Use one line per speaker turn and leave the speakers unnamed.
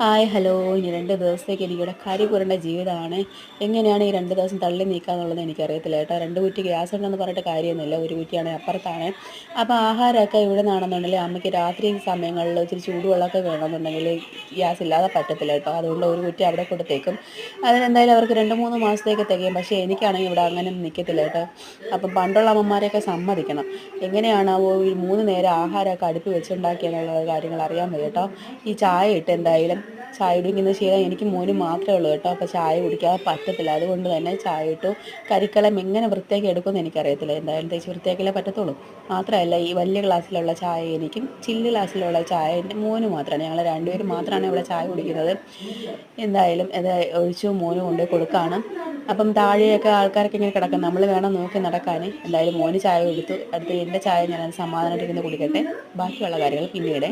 Hi hello. ഇനി 2 ദിവസത്തേക്ക് എനിക്കിവിടെ കരി പുരണ്ട ജീവിതമാണ്. എങ്ങനെയാണ് ഈ 2 ദിവസം തള്ളി നീക്കാന്നുള്ളത് എനിക്കറിയത്തില്ല കേട്ടോ. 2 കുറ്റി ഗ്യാസ് ഉണ്ടെന്ന് പറഞ്ഞിട്ട് കാര്യമൊന്നുമില്ല. ഒരു കുറ്റിയാണെങ്കിൽ അപ്പുറത്താണ്. അപ്പോൾ ആഹാരമൊക്കെ ഇവിടെ നിന്നാണെന്നുണ്ടെങ്കിൽ അമ്മയ്ക്ക് രാത്രി സമയങ്ങളിൽ ഇച്ചിരി ചൂടുവെള്ളമൊക്കെ വേണമെന്നുണ്ടെങ്കിൽ ഗ്യാസ് ഇല്ലാതെ പറ്റത്തില്ല കേട്ടോ. അതുകൊണ്ട് ഒരു കുറ്റി അവിടെ കൊടുത്തേക്കും. അതിനെന്തായാലും അവർക്ക് 2-3 മാസത്തേക്ക് തികയും. പക്ഷേ എനിക്കാണെങ്കിൽ ഇവിടെ അങ്ങനെ നിൽക്കത്തില്ല കേട്ടോ. അപ്പം പണ്ടുള്ള അമ്മമാരെയൊക്കെ സമ്മതിക്കണം. എങ്ങനെയാണാവോ ഈ 3 നേരം ആഹാരമൊക്കെ അടുപ്പ് വെച്ചുണ്ടാക്കിയെന്നുള്ള കാര്യങ്ങൾ അറിയാൻ വയ്യ കേട്ടോ. ഈ ചായ ഇട്ട് എന്തായാലും ചായ കുടിക്കുന്ന ശീലം എനിക്കും മോനും മാത്രമേ ഉള്ളൂ കേട്ടോ. അപ്പോൾ ചായ കുടിക്കാതെ പറ്റത്തില്ല. അതുകൊണ്ട് തന്നെ ചായ ഇട്ടു. കരിക്കലം എങ്ങനെ വൃത്തിയാക്കി എടുക്കുമെന്ന് എനിക്കറിയത്തില്ല. എന്തായാലും തേച്ച് വൃത്തിയാക്കിയാലേ പറ്റത്തുള്ളൂ. മാത്രമല്ല ഈ വലിയ ഗ്ലാസ്സിലുള്ള ചായ എനിക്കും ചില്ല് ഗ്ലാസ്സിലുള്ള ചായ എൻ്റെ മോനും മാത്രമാണ്. ഞങ്ങൾ 2 പേരും മാത്രമാണ് ഇവിടെ ചായ കുടിക്കുന്നത്. എന്തായാലും ഇത് ഒഴിച്ചു മോനും കൊണ്ട് കൊടുക്കുകയാണ്. അപ്പം താഴെയൊക്കെ ആൾക്കാരൊക്കെ ഇങ്ങനെ കിടക്കും. നമ്മൾ വേണം നോക്കി നടക്കാൻ. എന്തായാലും മോന് ചായ കൊടുത്തു. അടുത്ത് എൻ്റെ ചായ ഞാൻ സമാധാനമായിട്ടിരുന്ന് കുടിക്കട്ടെ. ബാക്കിയുള്ള കാര്യങ്ങൾ പിന്നീട്.